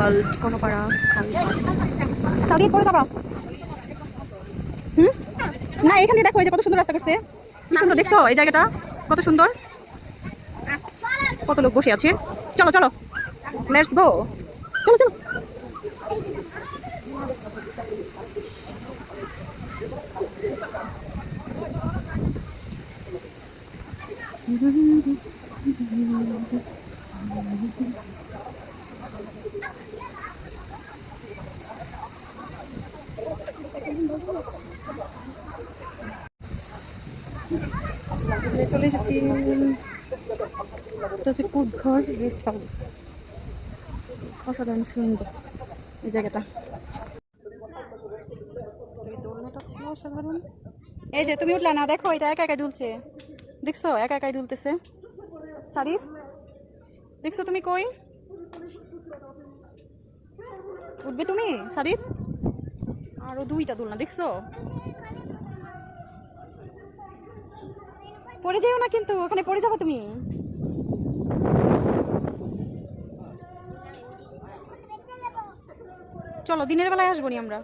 World Karnapara Southee পরে যাবা। না এখান দিয়ে দেখো এই যে কত সুন্দর রাস্তা করছে, কি সুন্দর দেখছো এই জায়গাটা কত সুন্দর, কত লোক বসে আছে। চলো চলো লেটস গো, চলো চলো। চলে এসেছি, এটা হচ্ছে কুদঘর গেস্ট হাউস, অসাধারণ সুন্দর এই জায়গাটা, দোলনাটা ছিল অসাধারণ। এই যে তুমি উঠলা না, দেখো এটা একা একাই দুলছে, দেখছো একা একাই দুলতেছে। সাদির দেখছো তুমি, কই উঠবে তুমি সাদির? আরো দুইটা দোলনা দেখছো, পড়ে যেও না কিন্তু, ওখানে পড়ে যাবো তুমি। চলো দিনের বেলায় আসবো নি আমরা।